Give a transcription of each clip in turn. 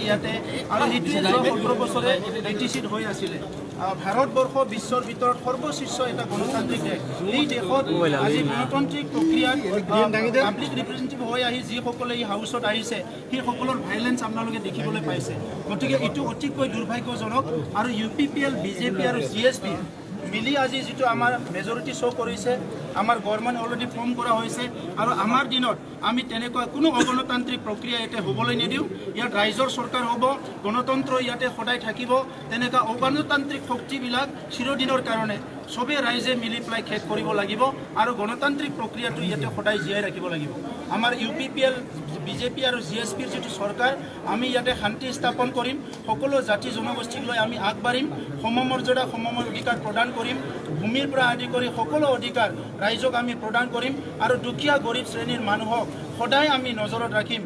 ইয়াতে আৰু সেইটোৱে 17 বছৰে ATCত হৈ আছিলে ভাৰতবৰ্ষ বিশ্বৰ ভিতৰত সৰ্বশীৰ্ষ এটা গণতান্ত্ৰিক দেশ এই দেশত আজি গণতান্ত্ৰিক প্ৰক্ৰিয়াত পাব্লিক ৰিপ্ৰেজেণ্টেটিভ হৈ আহি যিসকলে এই হাউচত আহিছে সেই সকলৰ ভাইলেন্স আপোনালোকে দেখিবলৈ পাইছে গতিকে এইটো অতিকৈ দুৰ্ভাগ্যজনক আৰু UPPL BJP আৰু CSP মিলি আজি যেটো আমাৰ মেজৰিটি শো কৰিছে আমাৰ গভৰ্ণমেণ্ট অলৰেডি ফৰ্ম কৰা হৈছে আৰু আমাৰ দিনত আমি তেনেকুৱা কোনো অগণতান্ত্ৰিক প্ৰক্ৰিয়া ইয়াতে হ'বলৈ নিদিওঁ ইয়াত ৰাইজৰ চৰকাৰ হ'ব গণতন্ত্ৰ ইয়াতে সদায় থাকিব তেনেকুৱা অগণতান্ত্ৰিক শক্তিবিলাক চিৰদিনৰ কাৰণে সবে ৰাইজে মিলি পেলাই শেষ কৰিব লাগিব আৰু গণতান্ত্ৰিক প্ৰক্ৰিয়াটো ইয়াতে সদায় জীয়াই ৰাখিব লাগিব আমাৰ UPPL BJP আৰু CSPৰ যেটো চৰকাৰ আমি ইয়াতে শান্তি স্থাপন কৰিম সকলো জাতি জনগোষ্ঠীক লৈ আমি আগবাঢ়িম সমমৰ্যাদা সমমৰ অধিকাৰ প্ৰদান কৰিম ভূমিৰ পৰা আদি কৰি সকলো অধিকাৰ ৰাইজক আমি প্ৰদান কৰিম আৰু দুখীয়া গৰীব শ্ৰেণীৰ মানুহক সদায় আমি নজৰত ৰাখিম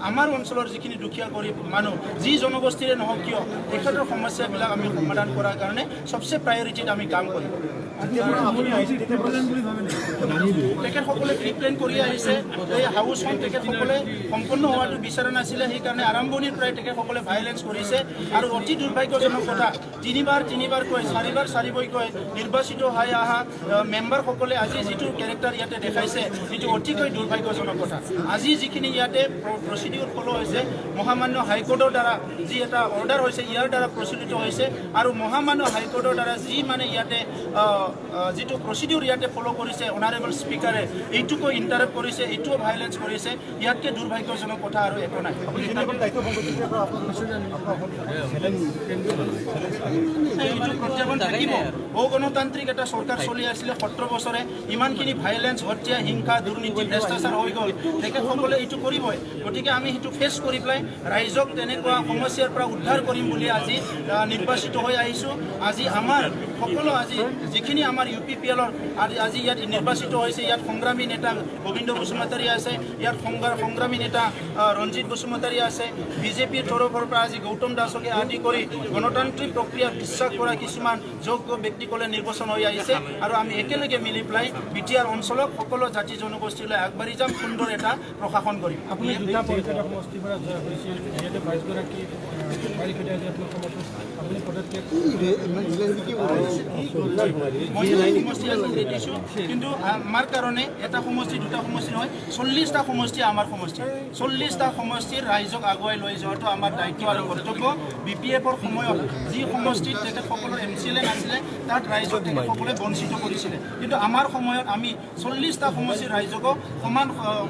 আমাৰ অঞ্চলৰ যিখিনি দুখীয়া গৰীব মানুহ যি জনগোষ্ঠীৰে নহওক কিয় তেখেতৰ সমস্যাবিলাক আমি সমাধান কৰাৰ কাৰণে সবচে প্ৰায়োৰিটিত আমি কাম কৰিম তেখেতসকলে প্ৰিপ্লেন কৰি আহিছে এই হাউচখন তেখেতসকলে সম্পূৰ্ণ হোৱাটো বিচৰা নাছিলে সেইকাৰণে আৰম্ভণিৰ পৰাই তেখেতসকলে ভাইলেন্স কৰিছে আৰু অতি দুৰ্ভাগ্যজনক কথা তিনিবাৰকৈ চাৰিবাৰকৈ নিৰ্বাচিত হৈ অহা মেম্বাৰসকলে আজি যিটো কেৰেক্টাৰ ইয়াতে দেখাইছে সেইটো অতিকৈ দুৰ্ভাগ্যজনক কথা আজি যিখিনি ইয়াতে প্ৰচিডিউৰ ফলো হৈছে মহামান্য হাইকোৰ্টৰ দ্বাৰা যি এটা অৰ্ডাৰ হৈছে ইয়াৰ দ্বাৰা প্ৰচলিত হৈছে আৰু মহামান্য হাইকোৰ্টৰ দ্বাৰা যি মানে ইয়াতে যেটো প্ৰচিডিউৰ ইয়াতে ফলো কৰিছে অনাৰেবল স্পিকাৰে এইটোকো ইণ্টাৰাপ্ট কৰিছে এইটোও ভাইলেন্স কৰিছে ইয়াতকে দুৰ্ভাগ্যজনক কথা আৰু একো নাই প্ৰত্যাহ্বান থাকিব অগণতান্ত্ৰিক এটা চৰকাৰ চলি আছিলে 17 বছৰে ইমানখিনি ভাইলেন্স হত্যা হিংসা দুৰ্নীতি ভ্ৰষ্টাচাৰ হৈ গ'ল তেখেতসকলে এইটো কৰিবই গতিকে আমি সেইটো ফেচ কৰি পেলাই ৰাইজক তেনেকুৱা সমস্যাৰ পৰা উদ্ধাৰ কৰিম বুলি আজি নিৰ্বাচিত হৈ আহিছোঁ আজি আমাৰ সকলো আজি যিখিনি আমাৰ UPPLৰ আজি ইয়াত নিৰ্বাচিত হৈছে ইয়াত সংগ্ৰামী নেতা গোবিন্দ বসুমতাৰী আছে ইয়াত সংগ্ৰামী নেতা ৰঞ্জিত বসুমতাৰী আছে BJPৰ তৰফৰ পৰা আজি গৌতম দাসকে আদি কৰি গণতান্ত্ৰিক প্ৰক্ৰিয়াত বিশ্বাস কৰা কিছুমান যোগ্য ব্যক্তিসকলে নিৰ্বাচন হৈ আহিছে আৰু আমি একেলগে মিলি পেলাই BTR অঞ্চলক সকলো জাতি জনগোষ্ঠীলৈ আগবাঢ়ি যাম সুন্দৰ এটা প্ৰশাসন কৰিম আপুনি দুটা পঞ্চায়ত সমষ্টিৰ পৰা জয় কৰিছিল ইয়াতে 22 গৰাকী আপুনি পদক্ষেপ কিন্তু আমাৰ কাৰণে এটা সমষ্টি দুটা সমষ্টি নহয় 40টা সমষ্টি আমাৰ সমষ্টি 40টা সমষ্টিৰ ৰাইজক আগুৱাই লৈ যোৱাটো আমাৰ দায়িত্ব আৰু কৰ্তব্য BPFৰ সময়ত যি সমষ্টিত তেখেতসকলৰ MCLA নাছিলে তাত ৰাইজক তেখেতসকলে বঞ্চিত কৰিছিলে কিন্তু আমাৰ সময়ত আমি 40টা সমষ্টিৰ ৰাইজকক সমান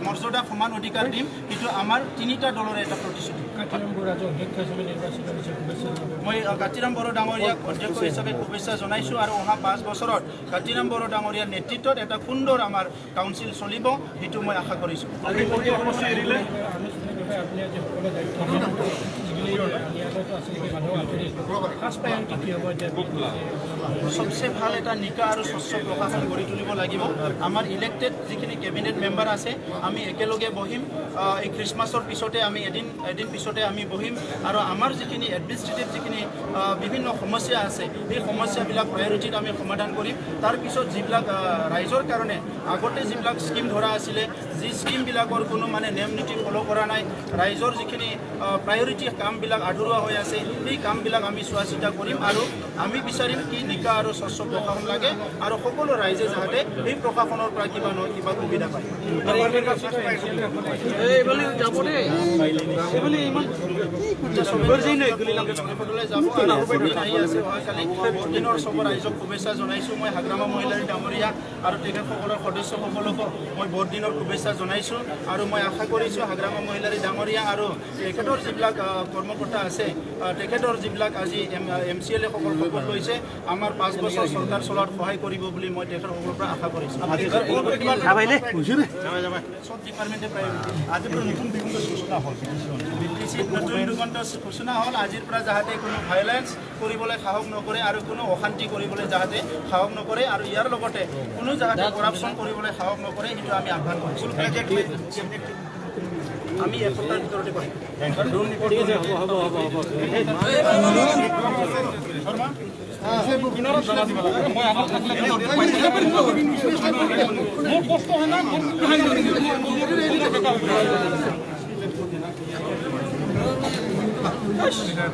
মৰ্যাদা সমান অধিকাৰ দিম কিন্তু আমাৰ তিনিটা দলৰ এটা প্ৰতিশ্ৰুতি মই কাতিৰাম বড়ো ডাঙৰীয়াক অধ্যক্ষ হিচাপে শুভেচ্ছা জনাইছোঁ আৰু অহা 5 বছৰত কাতিৰাম বড়ো ডাঙৰীয়াৰ নেতৃত্বত এটা সুন্দৰ আমাৰ কাউন্সিল চলিব সেইটো মই আশা কৰিছোঁ সবচে ভাল এটা নিকা আৰু স্বচ্ছ প্ৰশাসন গঢ়ি তুলিব লাগিব আমাৰ ইলেক্টেড যিখিনি কেবিনেট মেম্বাৰ আছে আমি একেলগে বহিম এই খ্ৰীষ্টমাছৰ পিছতে আমি এদিন পিছতে আমি বহিম আৰু আমাৰ যিখিনি এডমিনিষ্ট্ৰেটিভ যিখিনি বিভিন্ন সমস্যা আছে এই সমস্যাবিলাক প্ৰায়োৰিটিত আমি সমাধান কৰিম তাৰপিছত যিবিলাক ৰাইজৰ কাৰণে আগতে যিবিলাক স্কিম ধৰা আছিলে যি স্কিমবিলাকৰ কোনো মানে নিয়ম নীতি ফলো কৰা নাই ৰাইজৰ যিখিনি প্ৰায়োৰিটি কামবিলাক আধৰুৱা হৈ আছে এই কামবিলাক আমি চোৱা চিতা কৰিম আৰু আমি বিচাৰিম কি নিকা আৰু স্বচ্ছ প্ৰশাসন লাগে আৰু সকলো ৰাইজে যাতে এই প্ৰশাসনৰ পৰা কিবা নহয় কিবা সুবিধা পায় দিনৰ চব ৰাইজক শুভেচ্ছা জনাইছোঁ মই হাগ্ৰামা মহিলাৰী ডাঙৰীয়া আৰু তেখেতসকলৰ সদস্যসকলকো মই বৰদিনৰ শুভেচ্ছা জনাইছোঁ আৰু মই আশা কৰিছোঁ হাগ্ৰামা মহিলাৰী ডাঙৰীয়া আৰু তেখেতৰ যিবিলাক কৰ্মকৰ্তা আছে তেখেতৰ যিবিলাক আজি MCLA সকল শপত লৈছে আমাৰ 5 বছৰ চৰকাৰ চলোৱাত সহায় কৰিব বুলি মই তেখেতসকলৰ পৰা আশা কৰিছোঁ সব ডিপাৰ্টমেণ্টে আজি নতুন দিগন্ত সূচনা হ'ল নতুন দিগন্ত সূচনা হ'ল আজিৰ পৰা যাতে কোনো ভাইলেন্স কৰিবলৈ সাহস নকৰে আৰু কোনো অশান্তি কৰিবলৈ যাতে সাহস নকৰে আৰু ইয়াৰ লগতে কোনো যাতে কৰাপশ্যন কৰিবলৈ সাহস নকৰে সেইটো আমি আহ্বান কৰিছোঁ আমি এসপ্তাহৰ ভিতৰতে কৰিম স্পীকাৰ